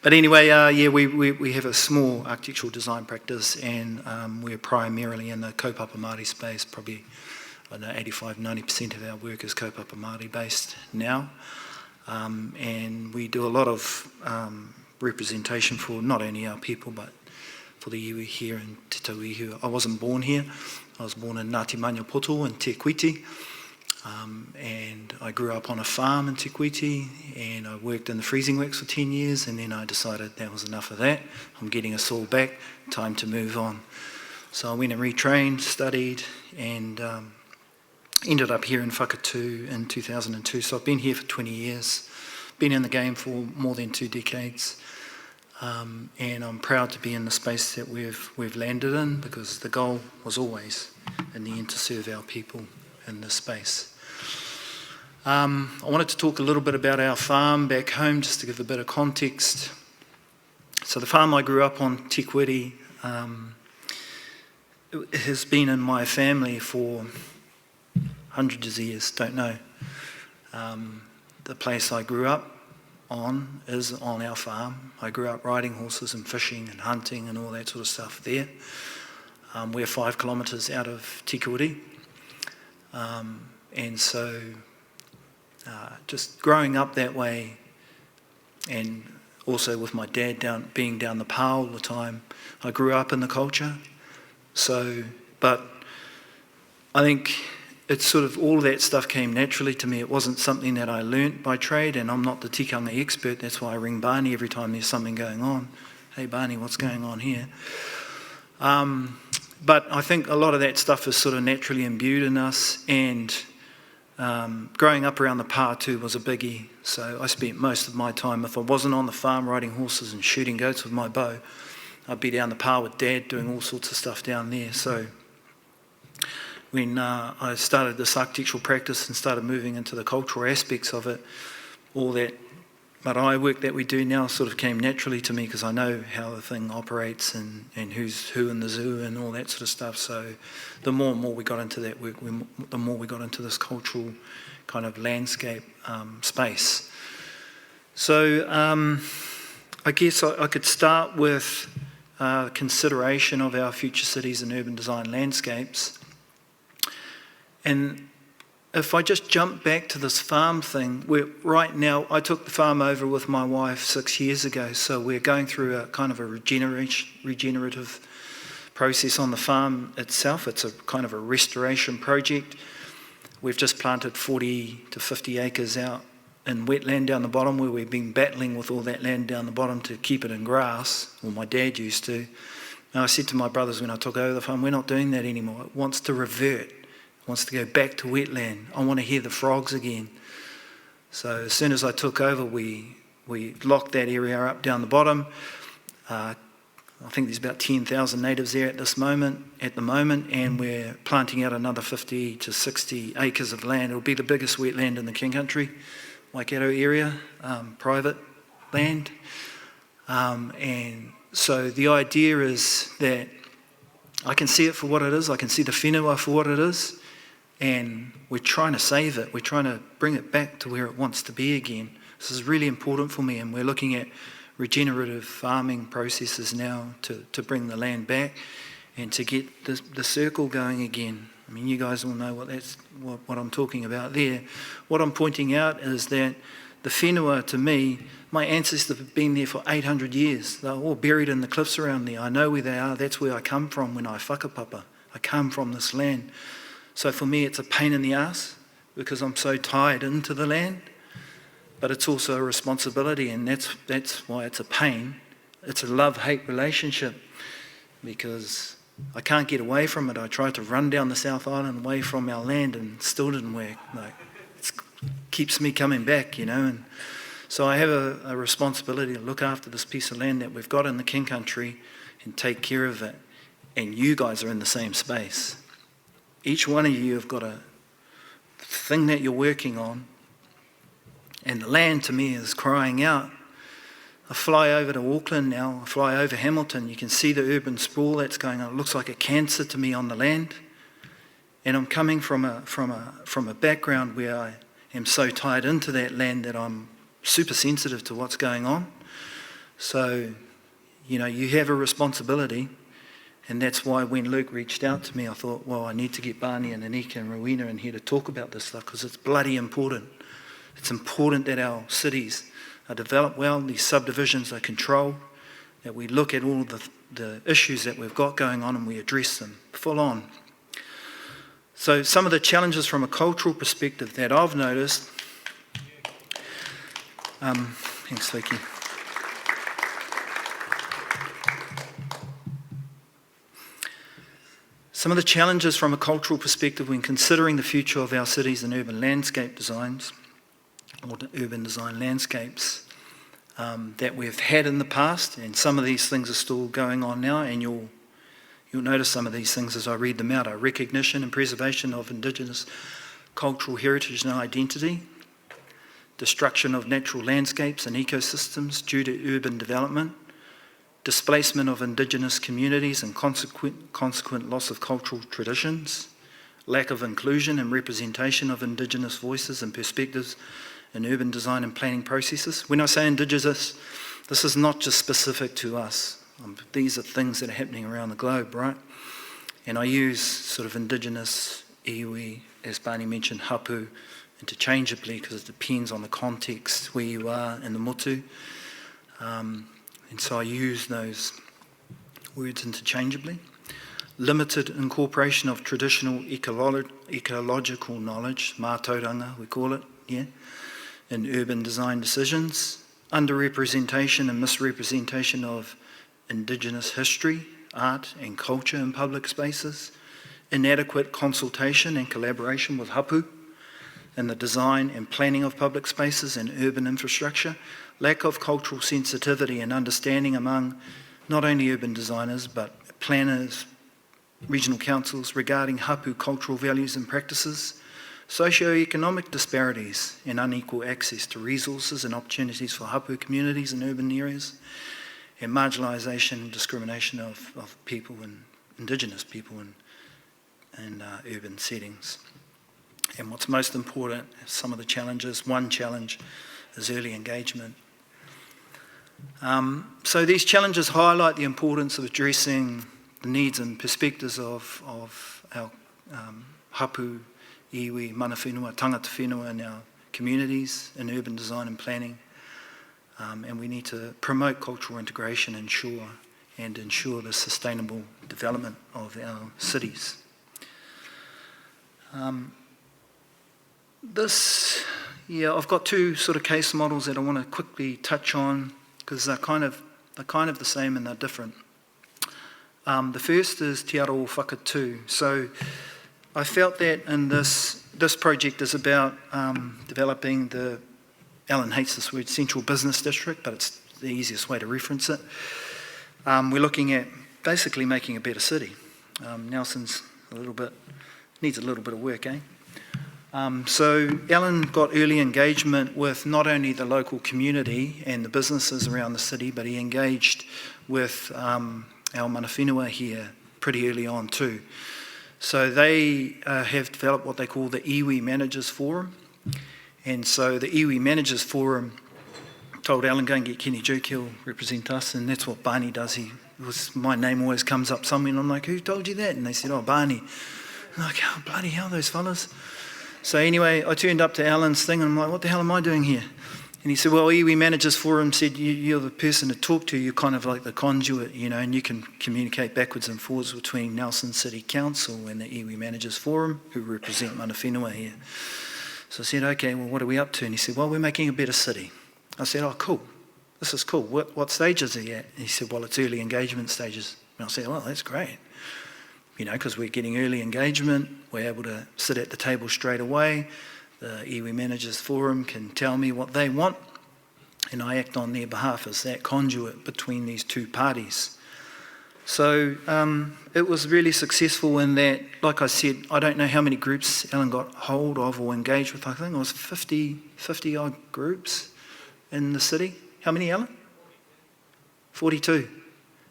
But anyway, we have a small architectural design practice, and we're primarily in the kaupapa Māori space. Probably, I don't know, 85-90% of our work is kaupapa Māori based now. And we do a lot of representation for not only our people, but for the iwi here in Te Tauihu. I wasn't born here. I was born in Ngāti Maņapoto in Te Kuiti. And I grew up on a farm in Te Kuiti, and I worked in the freezing works for 10 years, and then I decided that was enough of that. I'm getting us all back, time to move on. So I went and retrained, studied, and ended up here in Whakatū in 2002. So I've been here for 20 years, been in the game for more than 2 decades, and I'm proud to be in the space that we've landed in, because the goal was always in the end to serve our people in this space. I wanted to talk a little bit about our farm back home, just to give a bit of context. So the farm I grew up on, Te Kuiti, it has been in my family for hundreds of years, don't know. The place I grew up on is on our farm. I grew up riding horses and fishing and hunting and all that sort of stuff there. We're 5 kilometres out of Te Kuiti. And so just growing up that way, and also with my dad being down the pa all the time, I grew up in the culture. So, but I think it's sort of all that stuff came naturally to me. It wasn't something that I learnt by trade, and I'm not the tikanga expert. That's why I ring Barney every time there's something going on. Hey Barney, what's going on here? But I think a lot of that stuff is sort of naturally imbued in us, and growing up around the pa too was a biggie. So I spent most of my time, if I wasn't on the farm riding horses and shooting goats with my bow, I'd be down the pa with Dad doing all sorts of stuff down there. So when I started this architectural practice and started moving into the cultural aspects of it, all that marae work that we do now sort of came naturally to me, because I know how the thing operates and who's who in the zoo and all that sort of stuff. So the more and more we got into that work, the more we got into this cultural kind of landscape space. So I guess I could start with consideration of our future cities and urban design landscapes. And if I just jump back to this farm thing, right now, I took the farm over with my wife 6 years ago, so we're going through a kind of a regenerative process on the farm itself. It's a kind of a restoration project. We've just planted 40 to 50 acres out in wetland down the bottom, where we've been battling with all that land down the bottom to keep it in grass, or my dad used to. And I said to my brothers when I took over the farm, we're not doing that anymore. It wants to revert. Wants to go back to wetland. I want to hear the frogs again. So as soon as I took over, we locked that area up down the bottom. I think there's about 10,000 natives there at the moment, and we're planting out another 50 to 60 acres of land. It'll be the biggest wetland in the King Country, Waikato area, private land. And so the idea is that I can see it for what it is. I can see the whenua for what it is. And we're trying to save it. We're trying to bring it back to where it wants to be again. This is really important for me, and we're looking at regenerative farming processes now to bring the land back and to get the circle going again. I mean, you guys all know what I'm talking about there. What I'm pointing out is that the whenua, to me, my ancestors have been there for 800 years. They're all buried in the cliffs around there. I know where they are. That's where I come from when I whakapapa. I come from this land. So for me, it's a pain in the ass because I'm so tied into the land. But it's also a responsibility, and that's why it's a pain. It's a love-hate relationship because I can't get away from it. I tried to run down the South Island away from our land and still didn't work. Like, it keeps me coming back, you know. And so I have a responsibility to look after this piece of land that we've got in the King Country and take care of it. And you guys are in the same space. Each one of you have got a thing that you're working on. And the land, to me, is crying out. I fly over to Auckland now, I fly over Hamilton, you can see the urban sprawl that's going on. It looks like a cancer to me on the land. And I'm coming from a background where I am so tied into that land that I'm super sensitive to what's going on. So, you know, you have a responsibility. And that's why when Luke reached out to me, I thought, well, I need to get Barney and Aneika and Rowena in here to talk about this stuff because it's bloody important. It's important that our cities are developed well, these subdivisions are controlled, that we look at all the issues that we've got going on and we address them full on. So some of the challenges from a cultural perspective that I've noticed, thanks Vicky. Some of the challenges from a cultural perspective when considering the future of our cities and urban landscape designs, or urban design landscapes that we've had in the past, and some of these things are still going on now, and you'll notice some of these things as I read them out. Our recognition and preservation of Indigenous cultural heritage and identity, destruction of natural landscapes and ecosystems due to urban development, displacement of Indigenous communities and consequent loss of cultural traditions, lack of inclusion and representation of Indigenous voices and perspectives in urban design and planning processes. When I say Indigenous, this is not just specific to us. These are things that are happening around the globe, right? And I use sort of Indigenous, iwi, as Barney mentioned, hapu, interchangeably because it depends on the context where you are in the motu. And so I use those words interchangeably. Limited incorporation of traditional ecological knowledge, mātauranga we call it, yeah, in urban design decisions, underrepresentation and misrepresentation of Indigenous history, art and culture in public spaces, inadequate consultation and collaboration with hapu in the design and planning of public spaces and urban infrastructure, lack of cultural sensitivity and understanding among not only urban designers but planners, regional councils regarding hapu cultural values and practices, socio-economic disparities and unequal access to resources and opportunities for hapu communities in urban areas, and marginalisation and discrimination of people and Indigenous people in urban settings. And what's most important, some of the challenges, one challenge is early engagement. So these challenges highlight the importance of addressing the needs and perspectives of our hapu, iwi, mana whenua, tangata whenua in our communities in urban design and planning. And we need to promote cultural integration and ensure the sustainable development of our cities. I've got two sort of case models that I want to quickly touch on because they're kind of the same and they're different. The first is Te Aroha Whakatū. So I felt that in this project is about developing the, Alan hates this word, Central Business District, but it's the easiest way to reference it. We're looking at basically making a better city. Nelson's needs a little bit of work, eh? So Alan got early engagement with not only the local community and the businesses around the city, but he engaged with our mana whenua here pretty early on too. So they have developed what they call the Iwi Managers Forum. And so the Iwi Managers Forum told Alan, go and get Keni-Duke, he'll represent us, and that's what Barney does. My name always comes up somewhere, and I'm like, who told you that? And they said, oh, Barney. I'm like, oh, bloody hell, those fellas. So anyway, I turned up to Alan's thing, and I'm like, what the hell am I doing here? And he said, well, Iwi Managers Forum said, you're the person to talk to, you're kind of like the conduit, and you can communicate backwards and forwards between Nelson City Council and the Iwi Managers Forum, who represent mana whenua here. So I said, okay, well, what are we up to? And he said, well, we're making a better city. I said, oh, cool, this is cool. What stages are you at? And he said, well, it's early engagement stages. And I said, well, that's great. Because we're getting early engagement, we're able to sit at the table straight away. The Iwi Managers Forum can tell me what they want, and I act on their behalf as that conduit between these two parties. So it was really successful in that, like I said, I don't know how many groups Alan got hold of or engaged with. I think it was 50 odd groups in the city. How many, Alan? 42.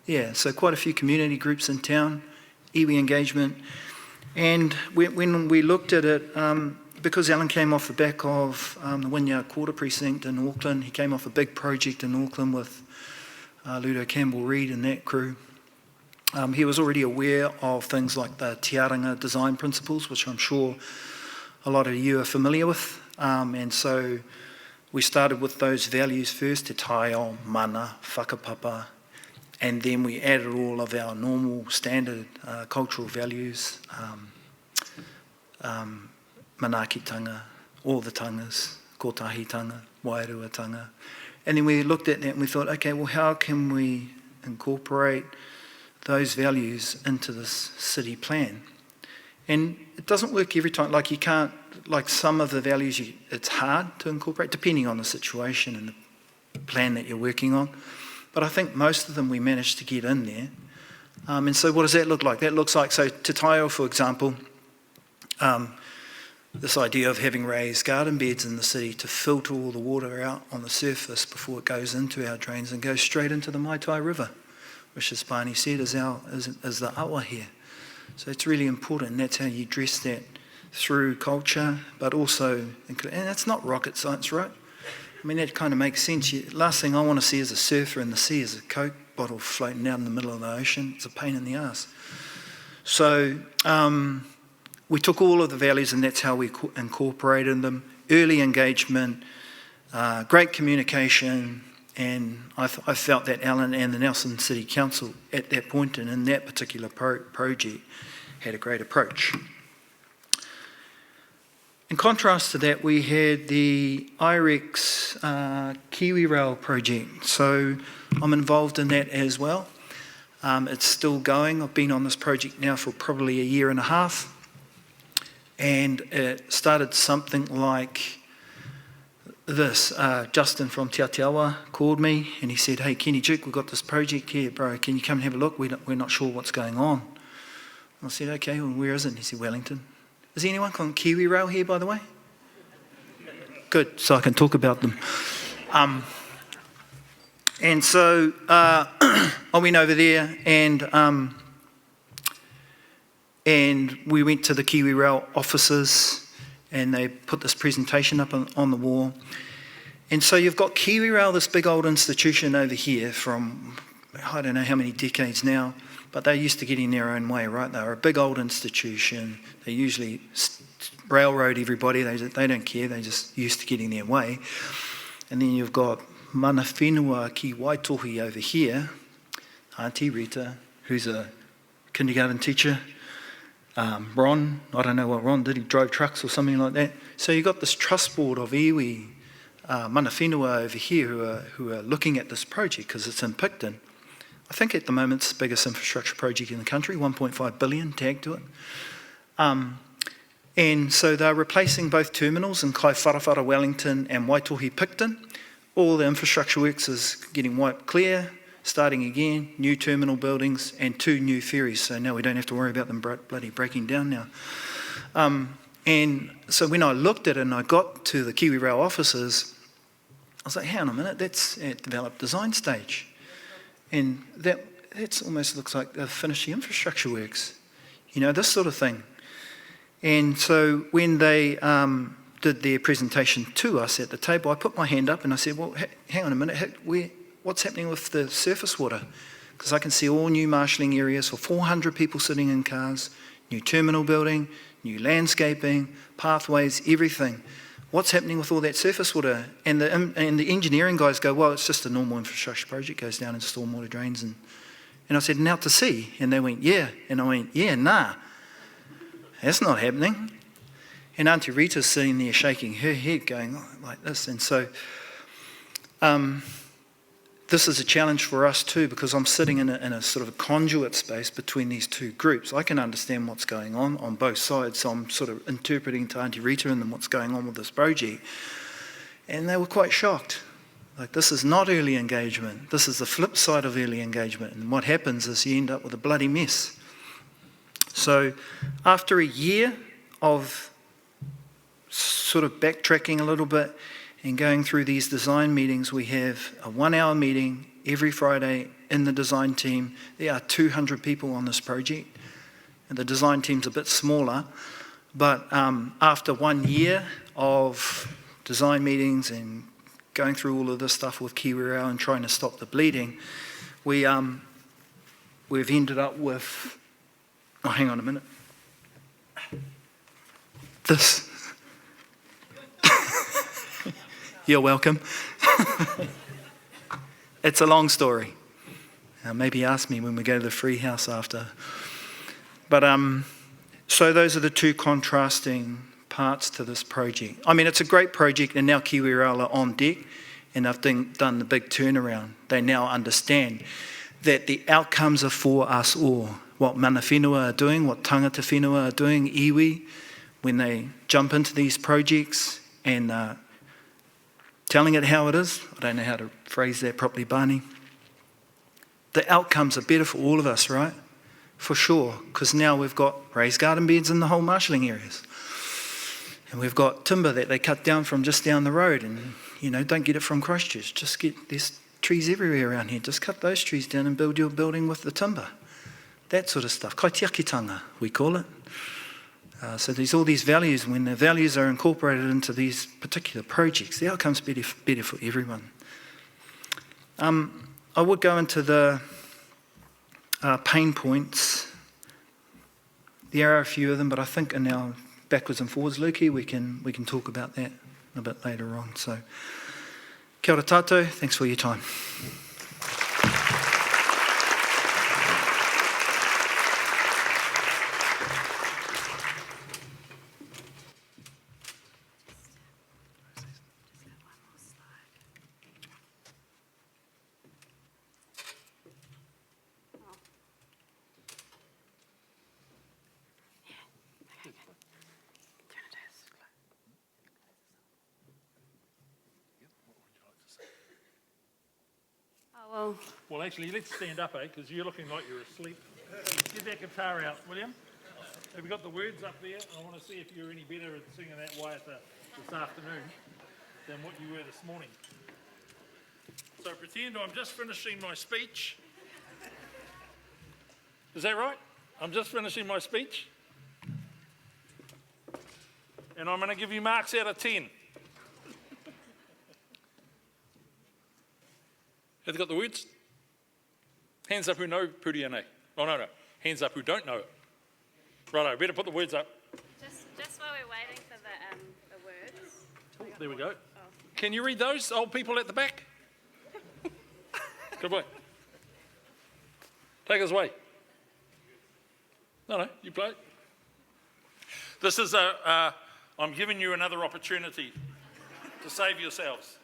Yeah, so quite a few community groups in town, iwi engagement. And when we looked at it, because Alan came off the back of the Wynyard Quarter Precinct in Auckland, he came off a big project in Auckland with Ludo Campbell-Reid and that crew. He was already aware of things like the tiaranga design principles, which I'm sure a lot of you are familiar with. And so we started with those values first, te taio, mana, whakapapa, and then we added all of our normal standard cultural values, manaakitanga, all the tangas, kotahitanga, wairuatanga. And then we looked at that and we thought, okay, well, how can we incorporate those values into this city plan? And it doesn't work every time. Like you can't, like some of the values, it's hard to incorporate, depending on the situation and the plan that you're working on. But I think most of them we managed to get in there. And so what does that look like? That looks like, so Te Taio, for example, this idea of having raised garden beds in the city to filter all the water out on the surface before it goes into our drains and goes straight into the Maitai River, which, as Barney said, is the awa here. So it's really important, and that's how you address that through culture, but also, and it's not rocket science, right? I mean, that kind of makes sense. Last thing I want to see as a surfer in the sea is a Coke bottle floating out in the middle of the ocean. It's a pain in the ass. So we took all of the values, and that's how we incorporated them. Early engagement, great communication, and I felt that Alan and the Nelson City Council at that point and in that particular project had a great approach. In contrast to that, we had the IREX Kiwi Rail project. So I'm involved in that as well. It's still going. I've been on this project now for probably a year and a half. And it started something like this. Justin from Te Aotearoa called me and he said, hey, Keni-Duke, we've got this project here, bro. Can you come and have a look? We're not sure what's going on. I said, okay, well, where is it? And he said, Wellington. Is anyone called Kiwi Rail here, by the way? Good, so I can talk about them. And so I went over there and we went to the Kiwi Rail offices and they put this presentation up on the wall. And so you've got Kiwi Rail, this big old institution over here from, I don't know how many decades now, but they're used to getting their own way, right? They're a big old institution. They usually railroad everybody. They don't care. They're just used to getting their way. And then you've got mana whenua ki Waitohi over here, Auntie Rita, who's a kindergarten teacher. Ron, I don't know what Ron did. He drove trucks or something like that. So you've got this trust board of iwi mana whenua over here who are looking at this project because it's in Picton. I think at the moment it's the biggest infrastructure project in the country, 1.5 billion tagged to it. And so they're replacing both terminals in Kaiwharawhara, Wellington and Waitohi, Picton. All the infrastructure works is getting wiped clear, starting again, new terminal buildings and 2 new ferries. So now we don't have to worry about them bloody breaking down now. And so when I looked at it and I got to the Kiwi Rail offices, I was like, hang on a minute, that's at developed design stage. And that almost looks like they've finished the infrastructure works, this sort of thing. And so when they did their presentation to us at the table, I put my hand up and I said, well, hang on a minute, what's happening with the surface water? Because I can see all new marshalling areas for 400 people sitting in cars, new terminal building, new landscaping, pathways, everything. What's happening with all that surface water? And the engineering guys go, well, it's just a normal infrastructure project, goes down in stormwater drains. And I said, and out to sea? And they went, yeah. And I went, yeah, nah, that's not happening. And Auntie Rita's sitting there shaking her head going like this. And so this is a challenge for us too, because I'm sitting in a sort of a conduit space between these two groups. I can understand what's going on both sides, so I'm sort of interpreting to Auntie Rita and them what's going on with this project. And they were quite shocked. Like, this is not early engagement. This is the flip side of early engagement. And what happens is you end up with a bloody mess. So after a year of sort of backtracking a little bit and going through these design meetings, we have a 1-hour meeting every Friday in the design team. There are 200 people on this project, and the design team's a bit smaller. But after 1 year of design meetings and going through all of this stuff with Kiwirau and trying to stop the bleeding, we've ended up with, oh, hang on a minute, this. You're welcome. It's a long story. Maybe ask me when we go to the free house after. But so those are the two contrasting parts to this project. I mean, it's a great project, and now Kiwirau are on deck, and they've done the big turnaround. They now understand that the outcomes are for us all. What mana whenua are doing, what tangata whenua are doing, iwi, when they jump into these projects and telling it how it is. I don't know how to phrase that properly, Barney. The outcomes are better for all of us, right? For sure, because now we've got raised garden beds in the whole marshalling areas. And we've got timber that they cut down from just down the road, and, don't get it from Christchurch. There's trees everywhere around here. Just cut those trees down and build your building with the timber. That sort of stuff. Kaitiakitanga, we call it. So there's all these values, and when the values are incorporated into these particular projects, the outcome's better for everyone. I would go into the pain points. There are a few of them, but I think in our backwards and forwards, Lukey, we can talk about that a bit later on. So, kia ora tātou, thanks for your time. Well, actually, let's stand up, because you're looking like you're asleep. Get that guitar out, William. Have you got the words up there? I want to see if you're any better at singing that waiata this afternoon than what you were this morning. So pretend I'm just finishing my speech. Is that right? I'm just finishing my speech. And I'm going to give you marks out of 10. Have you got the words? Hands up who know Puriane. Oh, no. Hands up who don't know it. Righto, better put the words up. Just while we're waiting for the words. Oh, there we go. Oh. Can you read those, old people at the back? Good boy. Take us away. No, you play. This is I'm giving you another opportunity to save yourselves.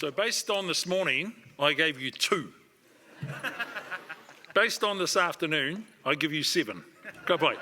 So based on this morning, I gave you 2. Based on this afternoon, I give you 7. Cudby.